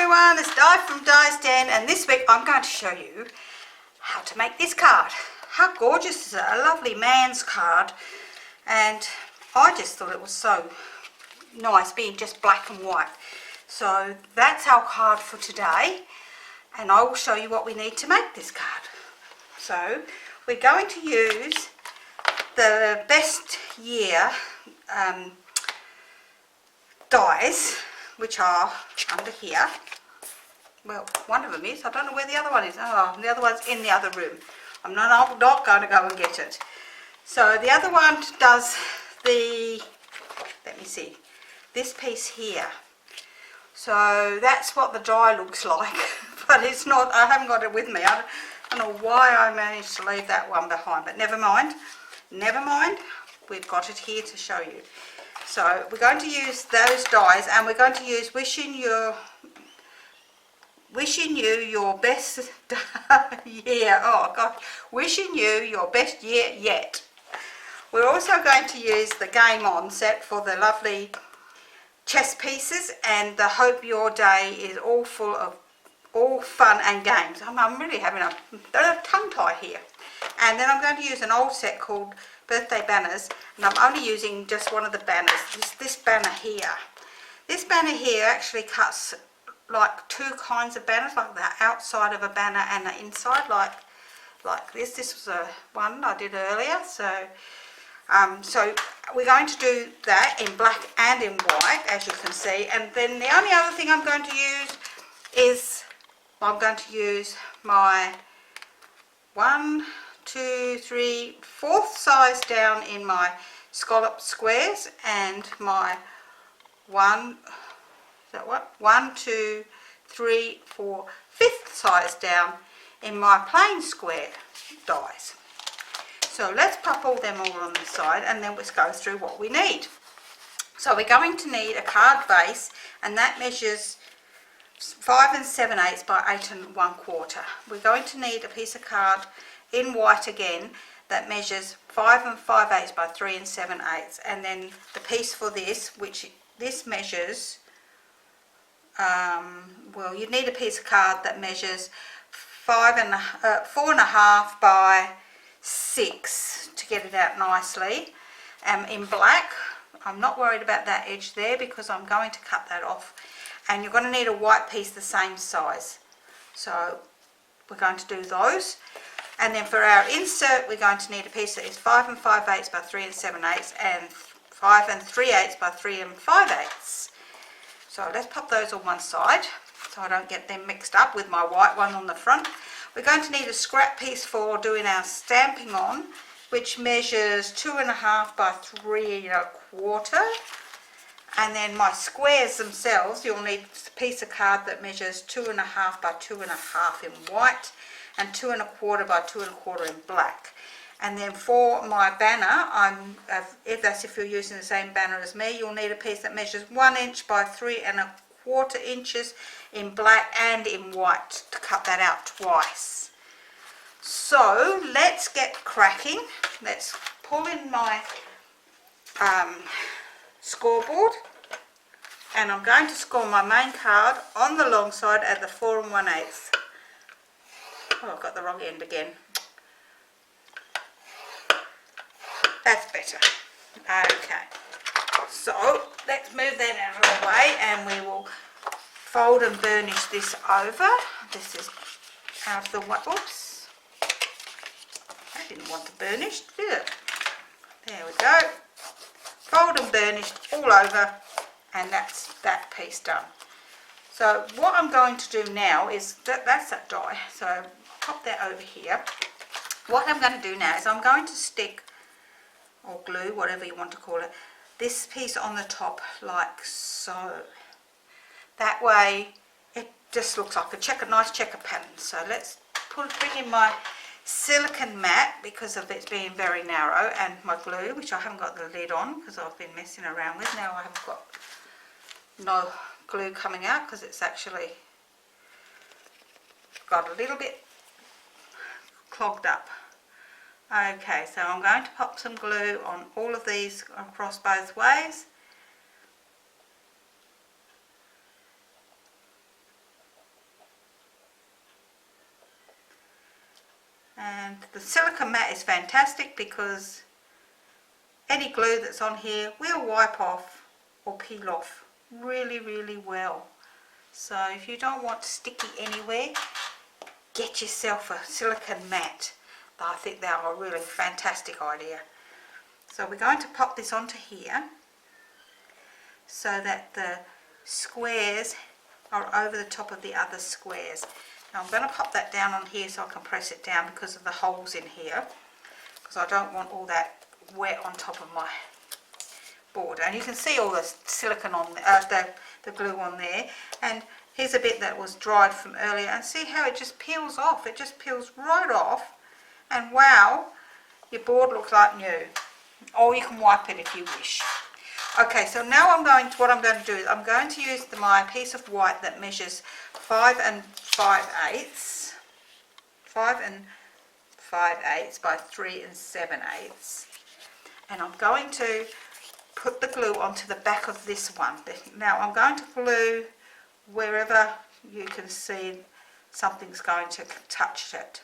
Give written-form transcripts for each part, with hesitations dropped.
everyone, it's Di from Di's Den, and this week I'm going to show you how to make this card. How gorgeous is it? A lovely man's card, and I just thought it was so nice being just black and white. So that's our card for today, and I will show you what we need to make this card. So we're going to use the best year dies, which are under here. Well, one of them is. I don't know where the other one is. Oh, the other one's in the other room. I'm not going to go and get it. So the other one does the, let me see, this piece here. So that's what the die looks like, but it's not, I haven't got it with me. I don't know why I managed to leave that one behind, but never mind. Never mind. We've got it here to show you. So we're going to use those dies, and we're going to use wishing you your best year. Oh God, wishing you your best year yet. We're also going to use the Game On set for the lovely chess pieces, and the Hope Your Day is all full of all fun and games. I'm really having a tongue tie here. And then I'm going to use an old set called Birthday Banners, and I'm only using just one of the banners, this banner here. This banner here actually cuts like two kinds of banners, like the outside of a banner and the inside, like this. This was a one I did earlier. So so we're going to do that in black and in white, as you can see. And then the only other thing I'm going to use is I'm going to use my 1, 2, 3, 4th size down in my scallop squares, and my 1, 2, 3, 4, 5th size down in my plain square dies. So let's pop all them all on the side, and then let's go through what we need. So we're going to need a card base, and that measures 5 7/8 by 8 1/4. We're going to need a piece of card in white again that measures 5 5/8 by 3 7/8, and then the piece for this, which this measures, well, you need a piece of card that measures 4.5 by 6 to get it out nicely. In black, I'm not worried about that edge there because I'm going to cut that off. And you're going to need a white piece the same size. So we're going to do those. And then for our insert, we're going to need a piece that is 5 5/8 by 3 7/8 and 5 3/8 by 3 5/8. So let's pop those on one side so I don't get them mixed up with my white one on the front. We're going to need a scrap piece for doing our stamping on, which measures 2.5 by 3 1/4. And then my squares themselves, you'll need a piece of card that measures 2.5 by 2.5 in white and 2 1/4 by 2 1/4 in black. And then for my banner, if you're using the same banner as me, you'll need a piece that measures 1 inch by 3 1/4 inches in black and in white to cut that out twice. So let's get cracking. Let's pull in my scoreboard, and I'm going to score my main card on the long side at the 4 1/8. Oh, I've got the wrong end again. That's better. Okay, so let's move that out of the way, and we will fold and burnish this over. This is out of the way. Oops, I didn't want to burnish, did it? There we go. Fold and burnished all over, and that's that piece done. So what I'm going to do now is that's that die, so pop that over here. What I'm going to do now is I'm going to stick, or glue, whatever you want to call it, this piece on the top like so. That way it just looks like a nice checker pattern. So let's bring in my silicone mat because of it being very narrow, and my glue, which I haven't got the lid on because I've been messing around with. Now I haven't got no glue coming out because it's actually got a little bit clogged up. Okay, so I'm going to pop some glue on all of these across both ways. And the silicone mat is fantastic because any glue that's on here will wipe off or peel off really well. So if you don't want sticky anywhere, get yourself a silicone mat. I think they are a really fantastic idea. So we're going to pop this onto here so that the squares are over the top of the other squares. Now I'm going to pop that down on here so I can press it down because of the holes in here, because I don't want all that wet on top of my border. And you can see all the silicone on the glue on there, and here's a bit that was dried from earlier, and see how it just peels off. It just peels right off, and wow, your board looks like new. Or you can wipe it if you wish. Okay, so now what I'm going to do is I'm going to use my piece of white that measures 5 5/8, 5 5/8 by 3 7/8, and I'm going to put the glue onto the back of this one. Now I'm going to glue wherever you can see something's going to touch it.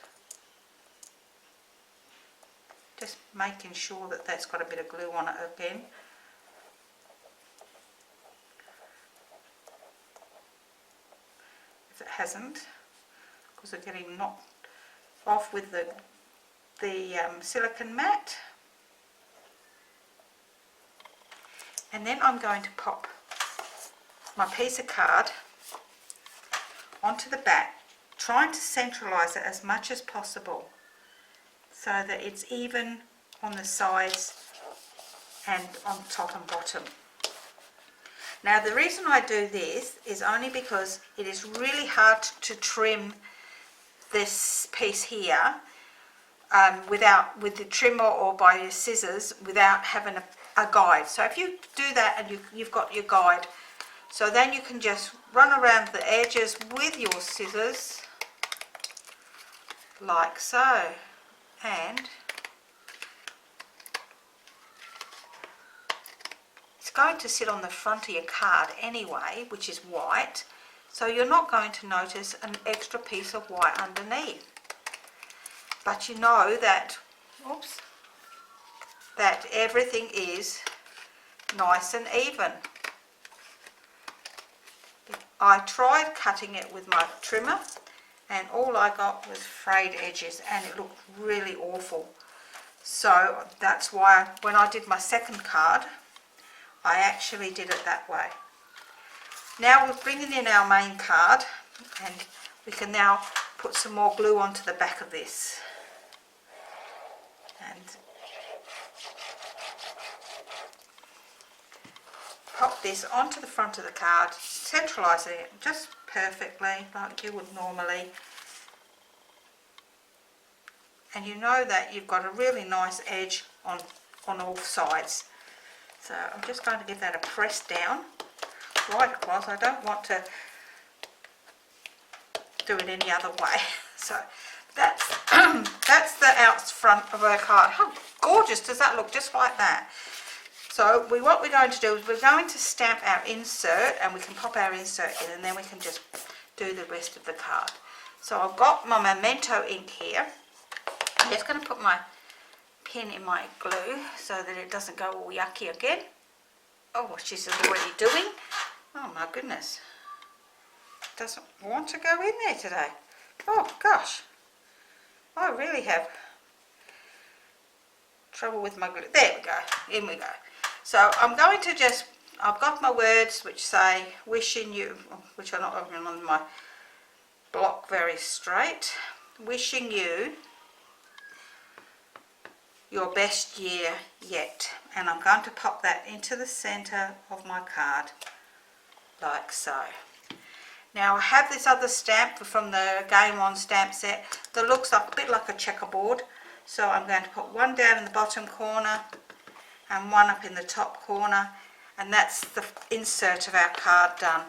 Just making sure that that's got a bit of glue on it again. If it hasn't, because they're getting knocked off with the silicone mat. And then I'm going to pop my piece of card onto the back, trying to centralise it as much as possible, so that it's even on the sides and on top and bottom. Now the reason I do this is only because it is really hard to trim this piece here with the trimmer or by your scissors without having a guide. So if you do that and you've got your guide, so then you can just run around the edges with your scissors like so. And it's going to sit on the front of your card anyway, which is white, so you're not going to notice an extra piece of white underneath. But you know that, oops, that everything is nice and even. I tried cutting it with my trimmer, and all I got was frayed edges, and it looked really awful. So that's why when I did my second card, I actually did it that way. Now we're bringing in our main card, and we can now put some more glue onto the back of this. And pop this onto the front of the card, centralising it just perfectly like you would normally, and you know that you've got a really nice edge on all sides. So I'm just going to give that a press down right across. I don't want to do it any other way. So that's that's the out front of our card. How gorgeous does that look, just like that. So what we're going to do is we're going to stamp our insert, and we can pop our insert in, and then we can just do the rest of the card. So I've got my Memento ink here. I'm just going to put my pin in my glue so that it doesn't go all yucky again. Oh, she's already doing. Oh my goodness. It doesn't want to go in there today. Oh gosh. I really have trouble with my glue. There we go. In we go. So I'm going to just, I've got my words which say wishing you, which are not even on my block very straight. Wishing you your best year yet. And I'm going to pop that into the centre of my card like so. Now I have this other stamp from the Game On stamp set that looks like a bit like a checkerboard. So I'm going to put one down in the bottom corner and one up in the top corner, and that's the insert of our card done.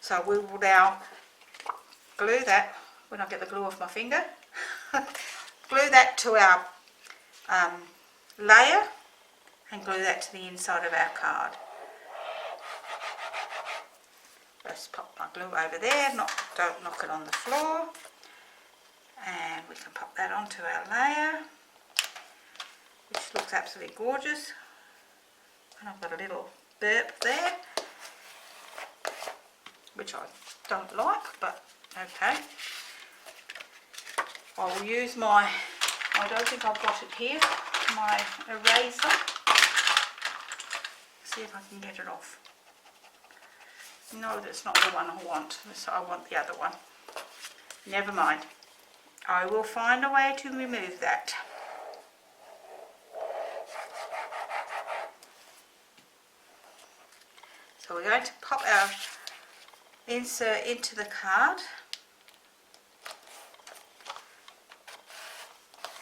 So we will now glue that, when I get the glue off my finger, glue that to our layer and glue that to the inside of our card. Let's pop my glue over there, don't knock it on the floor. And we can pop that onto our layer, which looks absolutely gorgeous. And I've got a little burp there, which I don't like, but okay. I will use my, I don't think I've got it here, my eraser. See if I can get it off. No, that's not the one I want, so I want the other one. Never mind. I will find a way to remove that. So we're going to pop our insert into the card.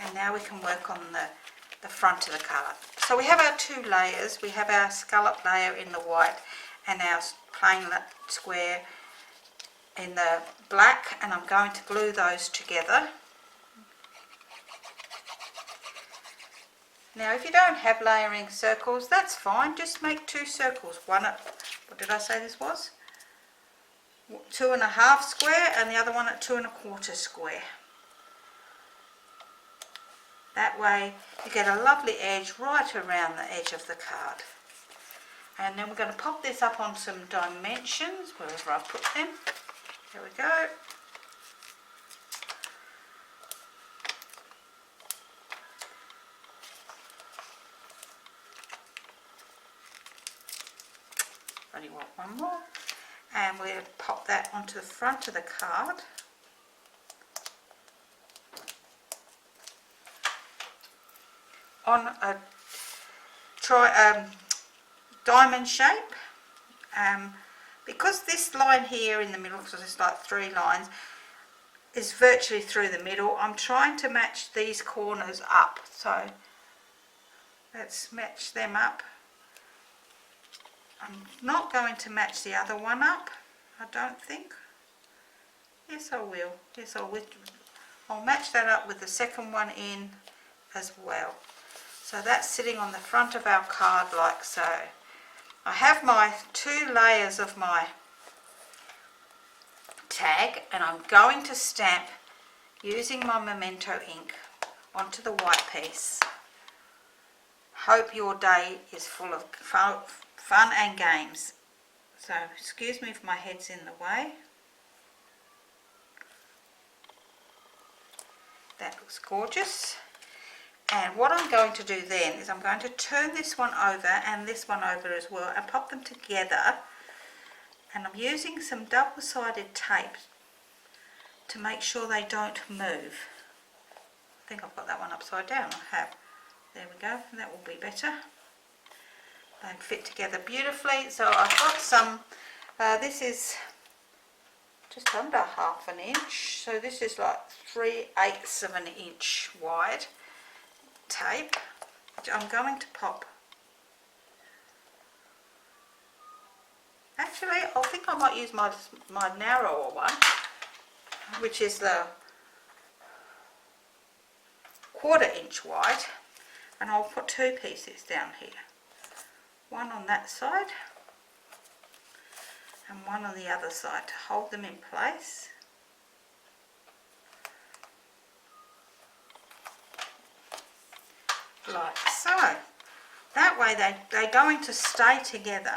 And now we can work on the front of the card. So we have our two layers. We have our scallop layer in the white and our plain square in the black, and I'm going to glue those together. Now if you don't have layering circles, that's fine, just make two circles. One at, what did I say this was? 2.5 square, and the other one at 2.25 square. That way you get a lovely edge right around the edge of the card. And then we're going to pop this up on some dimensions, wherever I put them. There we go. Only want one more. And we'll pop that onto the front of the card. On a diamond shape. Because this line here in the middle, because it's like 3 lines, is virtually through the middle, I'm trying to match these corners up. So let's match them up. I'm not going to match the other one up, I don't think. Yes, I will. Yes, I'll match that up with the second one in as well. So that's sitting on the front of our card like so. I have my 2 layers of my tag, and I'm going to stamp using my Memento ink onto the white piece. Hope your day is full of fun and games. So excuse me if my head's in the way. That looks gorgeous. And what I'm going to do then is I'm going to turn this one over and this one over as well and pop them together. And I'm using some double-sided tape to make sure they don't move. I think I've got that one upside down. I have. There we go. That will be better. They fit together beautifully. So I've got some, this is just under 1/2 inch. So this is like 3/8 of an inch wide tape, which I'm going to pop. Actually, I think I might use my narrower one, which is the 1/4 inch wide, and I'll put 2 pieces down here. One on that side and one on the other side to hold them in place. Like so. That way they're going to stay together.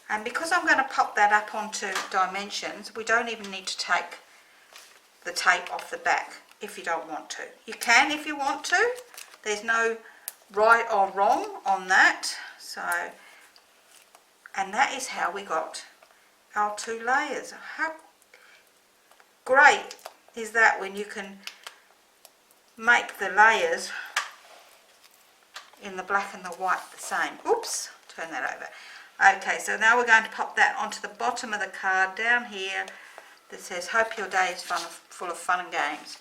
And because I'm going to pop that up onto dimensions, we don't even need to take the tape off the back if you don't want to. You can if you want to. There's no right or wrong on that. So, and that is how we got our 2 layers. How great is that when you can make the layers in the black and the white the same. Oops, turn that over. Okay, so now we're going to pop that onto the bottom of the card down here that says, hope your day is full of fun and games.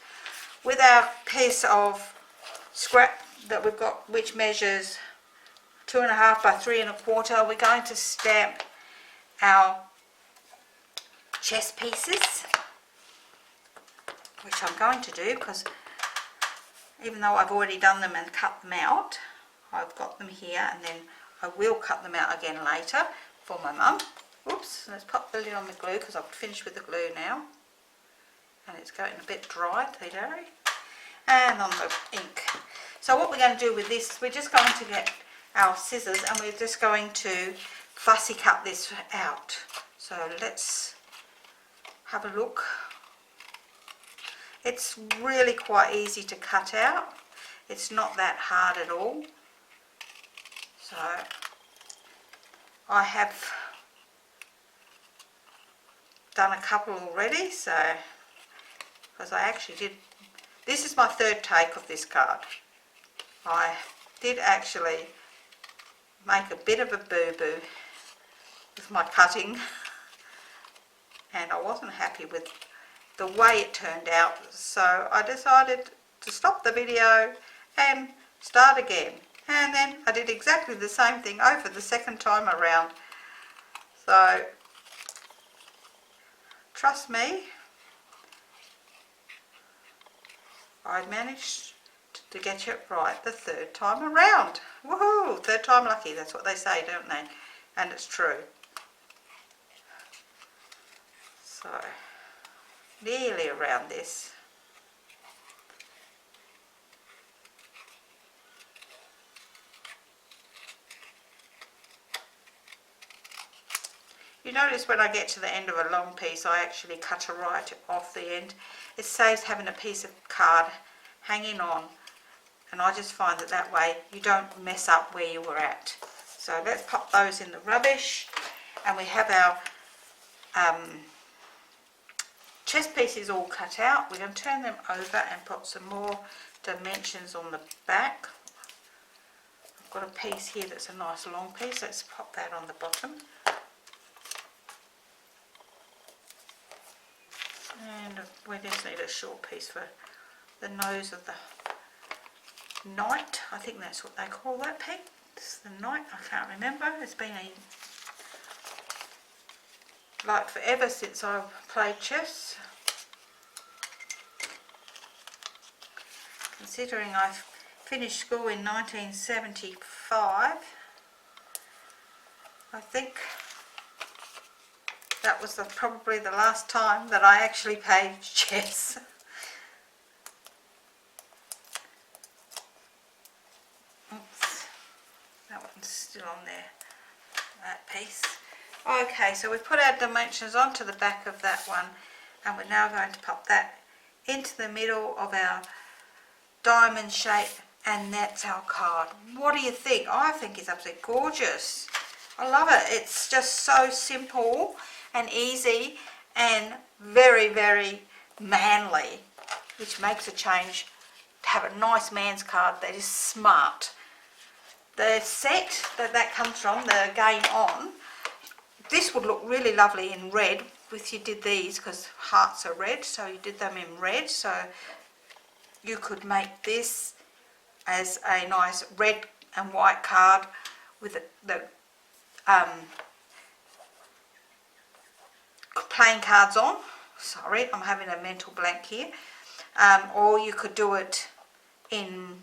With our piece of scrap that we've got, which measures 2.5 by 3.25, we're going to stamp our chess pieces, which I'm going to do because even though I've already done them and cut them out, I've got them here, and then I will cut them out again later for my mum. Oops, let's pop the lid on the glue because I've finished with the glue now. and it's getting a bit dry, Tito. And on the ink. So what we're going to do with this, we're just going to get our scissors and we're just going to fussy cut this out. So let's have a look. It's really quite easy to cut out. It's not that hard at all. So I have done a couple already, so because I actually did, this is my third take of this card. I did actually make a bit of a boo-boo with my cutting and I wasn't happy with the way it turned out, so I decided to stop the video and start again, and then I did exactly the same thing over the second time around. So trust me, I managed to get it right the third time around. Woohoo! Third time lucky, that's what they say, don't they? And it's true. So, nearly around this. You notice when I get to the end of a long piece, I actually cut a right off the end. It saves having a piece of card hanging on, and I just find that way you don't mess up where you were at. So let's pop those in the rubbish, and we have our chest pieces all cut out. We're going to turn them over and put some more dimensions on the back. I've got a piece here that's a nice long piece. Let's pop that on the bottom. And we just need a short piece for the nose of the knight. I think that's what they call that pig. It's the knight. I can't remember. It's been like forever since I've played chess. Considering I finished school in 1975, I think that was probably the last time that I actually played chess. Oops, that one's still on there, that piece. Okay, so we've put our dimensions onto the back of that one, and we're now going to pop that into the middle of our diamond shape, and that's our card. What do you think? I think it's absolutely gorgeous. I love it. It's just so simple and easy and very, very manly, which makes a change to have a nice man's card that is smart. The set that comes from, the Game On, this would look really lovely in red if you did these, because hearts are red, so you did them in red. So you could make this as a nice red and white card with the playing cards on. Sorry, I'm having a mental blank here. Or you could do it in,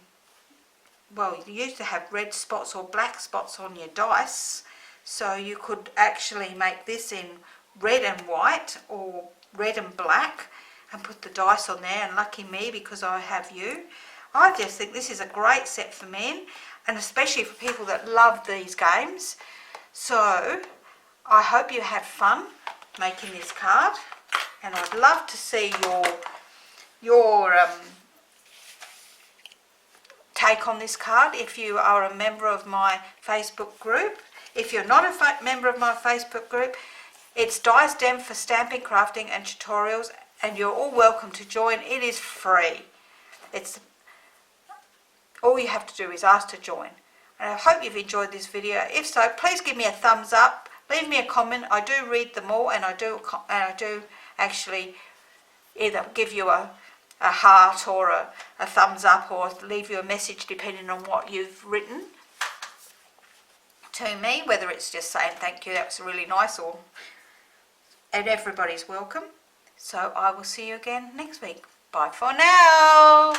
well, you used to have red spots or black spots on your dice, so you could actually make this in red and white or red and black and put the dice on there, and lucky me because I have you. I just think this is a great set for men, and especially for people that love these games. So I hope you had fun making this card, and I'd love to see your take on this card if you are a member of my Facebook group. If you're not a member of my Facebook group, it's Dice Den for stamping, crafting and tutorials, and you're all welcome to join. It is free. It's all you have to do is ask to join. And I hope you've enjoyed this video. If so, please give me a thumbs up. Leave me a comment. I do read them all, and I do actually either give you a heart or a thumbs up, or leave you a message depending on what you've written to me, whether it's just saying thank you, that was really nice, or and everybody's welcome. So I will see you again next week. Bye for now.